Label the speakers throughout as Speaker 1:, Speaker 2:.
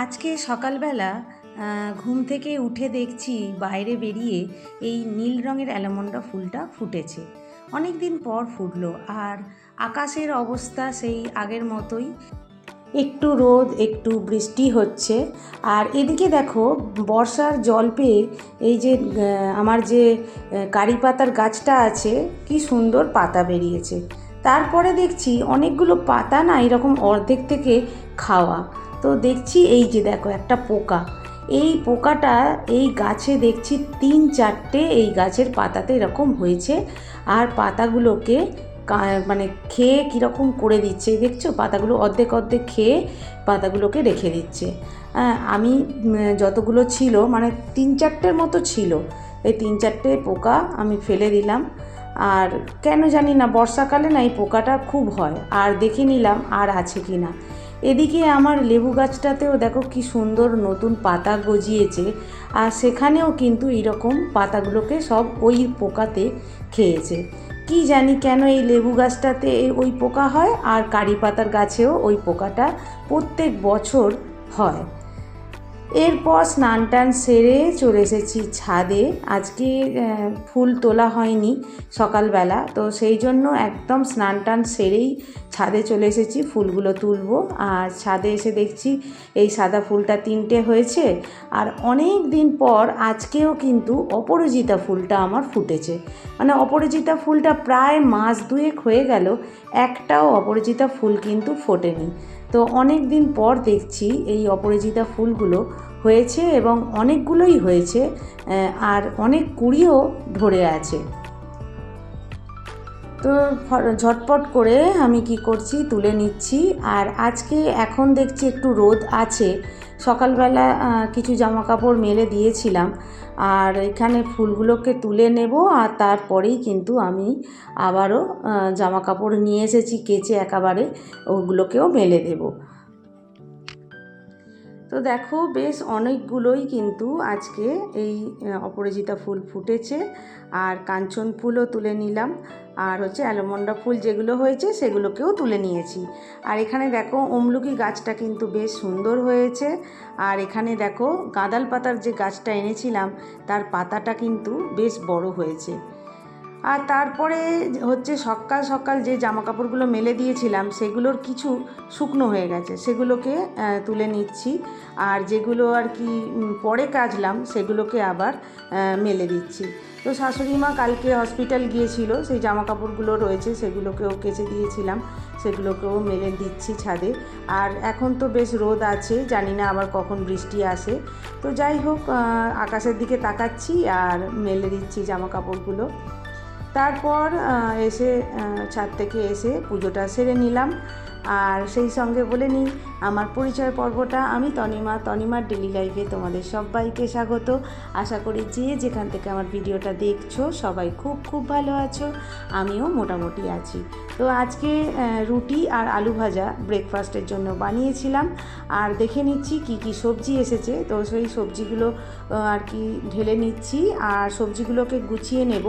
Speaker 1: আজকে সকালবেলা ঘুম থেকে উঠে দেখছি বাইরে বেরিয়ে এই নীল রঙের অ্যালামন্ডা ফুলটা ফুটেছে। অনেক দিন পর ফুটলো, আর আকাশের অবস্থা সেই আগের মতোই, একটু রোদ একটু বৃষ্টি হচ্ছে। আর এদিকে দেখো, বর্ষার জল পেয়ে এই যে আমার যে কারি পাতার গাছটা আছে, কি সুন্দর পাতা বেরিয়েছে। তারপরে দেখছি অনেকগুলো পাতা না এরকম অর্ধেক থেকে খাওয়া। তো দেখছি এই যে দেখো একটা পোকা, এই পোকাটা এই গাছে দেখছি 3-4টে এই গাছের পাতাতে এরকম হয়েছে। আর পাতাগুলোকে মানে খেয়ে কীরকম করে দিচ্ছে দেখছো, পাতাগুলো অর্ধেক অর্ধেক খেয়ে পাতাগুলোকে রেখে দিচ্ছে। আমি যতগুলো ছিল মানে 3-4টের মতো ছিল, এই 3-4টে পোকা আমি ফেলে দিলাম। আর কেন জানি না বর্ষাকালে না এই পোকাটা খুব হয়, আর দেখে নিলাম আর আছে কি না। এদিকে আমার লেবু গাছটাতেও দেখো কি সুন্দর নতুন পাতা গজিয়েছে, আর সেখানেও কিন্তু এইরকম পাতাগুলোকে সব ওই পোকাতে খেয়েছে। কি জানি কেন এই লেবু গাছটাতে ওই পোকা হয়, আর কারি পাতার গাছেও ওই পোকাটা প্রত্যেক বছর হয়। এরপর স্নান টান সেরে চলে এসেছি ছাদে। আজকে ফুল তোলা হয়নি সকালবেলা, তো সেই জন্য একদম স্নান টান সেরেই ছাদে চলে এসেছি ফুলগুলো তুলবো। আর ছাদে এসে দেখছি এই সাদা ফুলটা 3টে হয়েছে। আর অনেক দিন পর আজকেও কিন্তু অপরাজিতা ফুলটা আমার ফুটেছে। মানে অপরাজিতা ফুলটা প্রায় মাস 2 হয়ে গেল, একটাও অপরাজিতা ফুল কিন্তু ফোটেনি। তো অনেক দিন পর দেখছি এই অপরাজিতা ফুলগুলো হয়েছে, এবং অনেকগুলোই হয়েছে, আর অনেক কুঁড়িও ধরে আছে। তো ঝটপট করে আমি কি করছি, তুলে নিচ্ছি। আর আজকে এখন দেখছি একটু রোদ আছে। সকালবেলা কিছু জামা কাপড় মেলে দিয়েছিলাম, আর এখানে ফুলগুলোকে তুলে নেব। আর তারপরেই কিন্তু আমি আবারও জামা কাপড় নিয়ে এসেছি কেচে, একেবারে ওগুলোকেও মেলে দেব। তো দেখো বেশ অনেকগুলোই কিন্তু আজকে এই অপরাজিতা ফুল ফুটেছে। আর কাঞ্চন ফুলও তুলে নিলাম, আর হচ্ছে অ্যালমন্ডা ফুল যেগুলো হয়েছে সেগুলোকেও তুলে নিয়েছি। আর এখানে দেখো অমলুকি গাছটা কিন্তু বেশ সুন্দর হয়েছে। আর এখানে দেখো গাঁদাল পাতার যে গাছটা এনেছিলাম তার পাতাটা কিন্তু বেশ বড় হয়েছে। আর তারপরে হচ্ছে সকাল সকাল যে জামা কাপড়গুলো মেলে দিয়েছিলাম সেগুলোর কিছু শুকনো হয়ে গেছে, সেগুলোকে তুলে নিচ্ছি। আর যেগুলো আর কি পরে কাচলাম সেগুলোকে আবার মেলে দিচ্ছি। তো শাশুড়ি মা কালকে হসপিটাল গিয়েছিল, সেই জামা কাপড়গুলো রয়েছে সেগুলোকেও কেচে দিয়েছিলাম, সেগুলোকেও মেলে দিচ্ছি ছাদে। আর এখন তো বেশ রোদ আছে, জানি না আবার কখন বৃষ্টি আসে। তো যাই হোক, আকাশের দিকে তাকাচ্ছি আর মেলে দিচ্ছি জামা কাপড়গুলো। তারপর এসে ছাদ থেকে এসে পুজোটা সেরে নিলাম। আর সেই সঙ্গে বলে নিই, আমার পরিচয় পর্বটা, আমি তনিমার ডেলি লাইফে তোমাদের সবাইকে স্বাগত। আশা করি যে যেখান থেকে আমার ভিডিওটা দেখছো সবাই খুব খুব ভালো আছো, আমিও মোটামুটি আছি। তো আজকে রুটি আর আলু ভাজা ব্রেকফাস্টের জন্য বানিয়েছিলাম। আর দেখে নিচ্ছি কি কি সবজি এসেছে, তো সেই সবজিগুলো আর কি ঢেলে নিচ্ছি, আর সবজিগুলোকে গুছিয়ে নেব,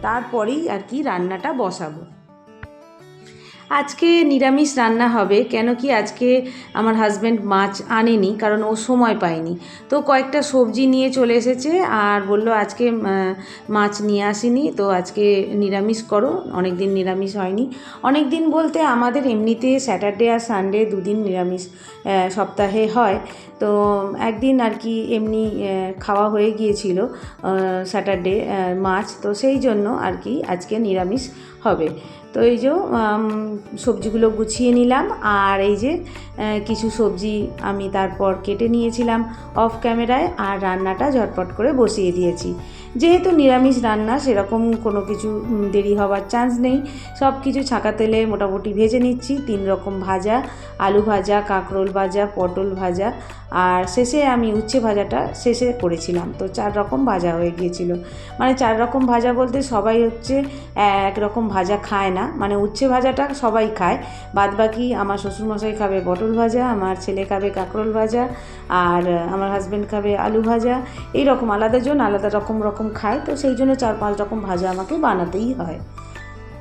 Speaker 1: তারপরেই আর কি রান্নাটা বসাবো। আজকে নিরামিষ রান্না হবে, কেন কি আজকে আমার হাজব্যান্ড মাছ আনেনি, কারণ ও সময় পায়নি। তো কয়েকটা সবজি নিয়ে চলে এসেছে, আর বলল আজকে মাছ নিয়ে আসিনি, তো আজকে নিরামিষ করো। অনেক দিন নিরামিষ হয়নি, অনেক দিন বলতে আমাদের এমনিতে স্যাটারডে আর সানডে 2 দিন নিরামিষ সপ্তাহে হয়। তো একদিন আর কি এমনি খাওয়া হয়ে গিয়েছিল স্যাটারডে মাছ, তো সেই জন্য আর কি আজকে নিরামিষ হবে। তো এই যে সবজিগুলো গুছিয়ে নিলাম, আর এই যে কিছু সবজি আমি তারপর কেটে নিয়েছিলাম অফ ক্যামেরায়, আর রান্নাটা ঝটপট করে বসিয়ে দিয়েছি। যেহেতু নিরামিষ রান্না, সেরকম কোনো কিছু দেরি হওয়ার চান্স নেই। সব কিছু ছাঁকা তেলে মোটামুটি ভেজে নিচ্ছি। 3 রকম ভাজা, আলু ভাজা, কাঁকরোল ভাজা, পটল ভাজা, আর শেষে আমি উচ্ছে ভাজাটা শেষে করেছিলাম। তো 4 রকম ভাজা হয়ে গিয়েছিল। মানে 4 রকম ভাজা বলতে সবাই হচ্ছে এক রকম ভাজা খায় না, মানে উচ্ছে ভাজাটা সবাই খায়, বাদবাকি আমার শ্বশুরমশাই খাবে পটল ভাজা, আমার ছেলে খাবে কাঁকরোল ভাজা, আর আমার হাজব্যান্ড খাবে আলু ভাজা। এই রকম আলাদা জন আলাদা রকম খায়, তো সেই জন্য 4-5 রকম ভাজা আমাকে বানাতেই হয়।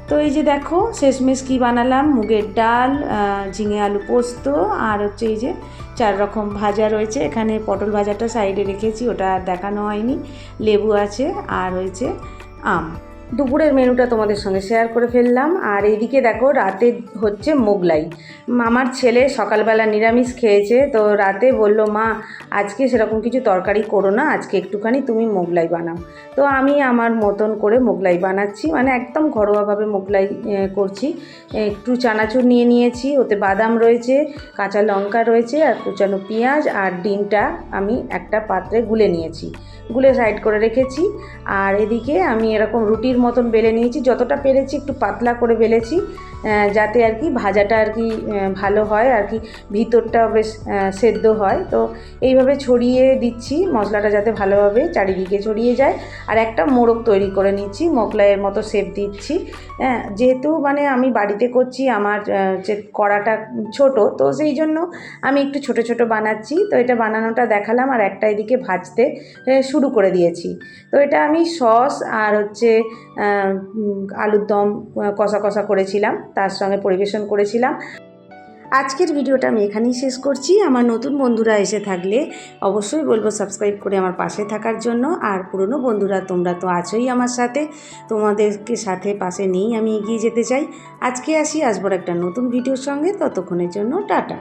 Speaker 1: তো এই যে দেখো শেষমেশ কী বানালাম, মুগের ডাল, ঝিঙে আলু পোস্ত, আর হচ্ছে এই যে 4 রকম ভাজা রয়েছে। এখানে পটল ভাজাটা সাইডে রেখেছি, ওটা আর দেখানো হয়নি। লেবু আছে আর হয়েছে আম। দুপুরের মেনুটা তোমাদের সঙ্গে শেয়ার করে ফেললাম। আর এইদিকে দেখো রাতে হচ্ছে মোগলাই। আমার ছেলে সকালবেলা নিরামিষ খেয়েছে, তো রাতে বলল মা আজকে সেরকম কিছু তরকারি করো না, আজকে একটুখানি তুমি মোগলাই বানাও। তো আমি আমার মতন করে মোগলাই বানাচ্ছি, মানে একদম ঘরোয়াভাবে মোগলাই করছি। একটু চানাচুর নিয়ে নিয়েছি, ওতে বাদাম রয়েছে, কাঁচা লঙ্কা রয়েছে, আর কুচানো পেঁয়াজ, আর ডিমটা আমি একটা পাত্রে গুলে নিয়েছি, গুলে সাইড করে রেখেছি। আর এদিকে আমি এরকম রুটির মতন বেলে নিয়েছি, যতটা পেরেছি একটু পাতলা করে বেলেছি, যাতে আর কি ভাজাটা আর কি ভালো হয়, আর কি ভিতরটা বেশ সেদ্ধ হয়। তো এইভাবে ছড়িয়ে দিচ্ছি মশলাটা, যাতে ভালোভাবে চারিদিকে ছড়িয়ে যায়। আর একটা মোড়ক তৈরি করে নিচ্ছি, মোগলাইয়ের মতো শেপ দিচ্ছি। যেহেতু মানে আমি বাড়িতে করছি, আমার যে কড়াটা ছোট, তো সেই জন্য আমি একটু ছোট ছোট বানাচ্ছি। তো এটা বানানোটা দেখালাম, আর একটা এদিকে ভাজতে শুরু করে দিয়েছি। তো এটা আমি সস আর হচ্ছে আলুর দম কষা কষা করেছিলাম, তার সঙ্গে পরিবেশন করেছিলাম। আজকের ভিডিওটা আমি এখানেই শেষ করছি। আমার নতুন বন্ধুরা এসে থাকলে অবশ্যই বলবো সাবস্ক্রাইব করে আমার পাশে থাকার জন্য। আর পুরনো বন্ধুরা তোমরা তো আছোই আমার সাথে, তোমাদেরকে সাথে পাশে নিয়েই আমি এগিয়ে যেতে চাই। আজকে আসবো একটা নতুন ভিডিওর সঙ্গে, ততক্ষণের জন্য টাটা।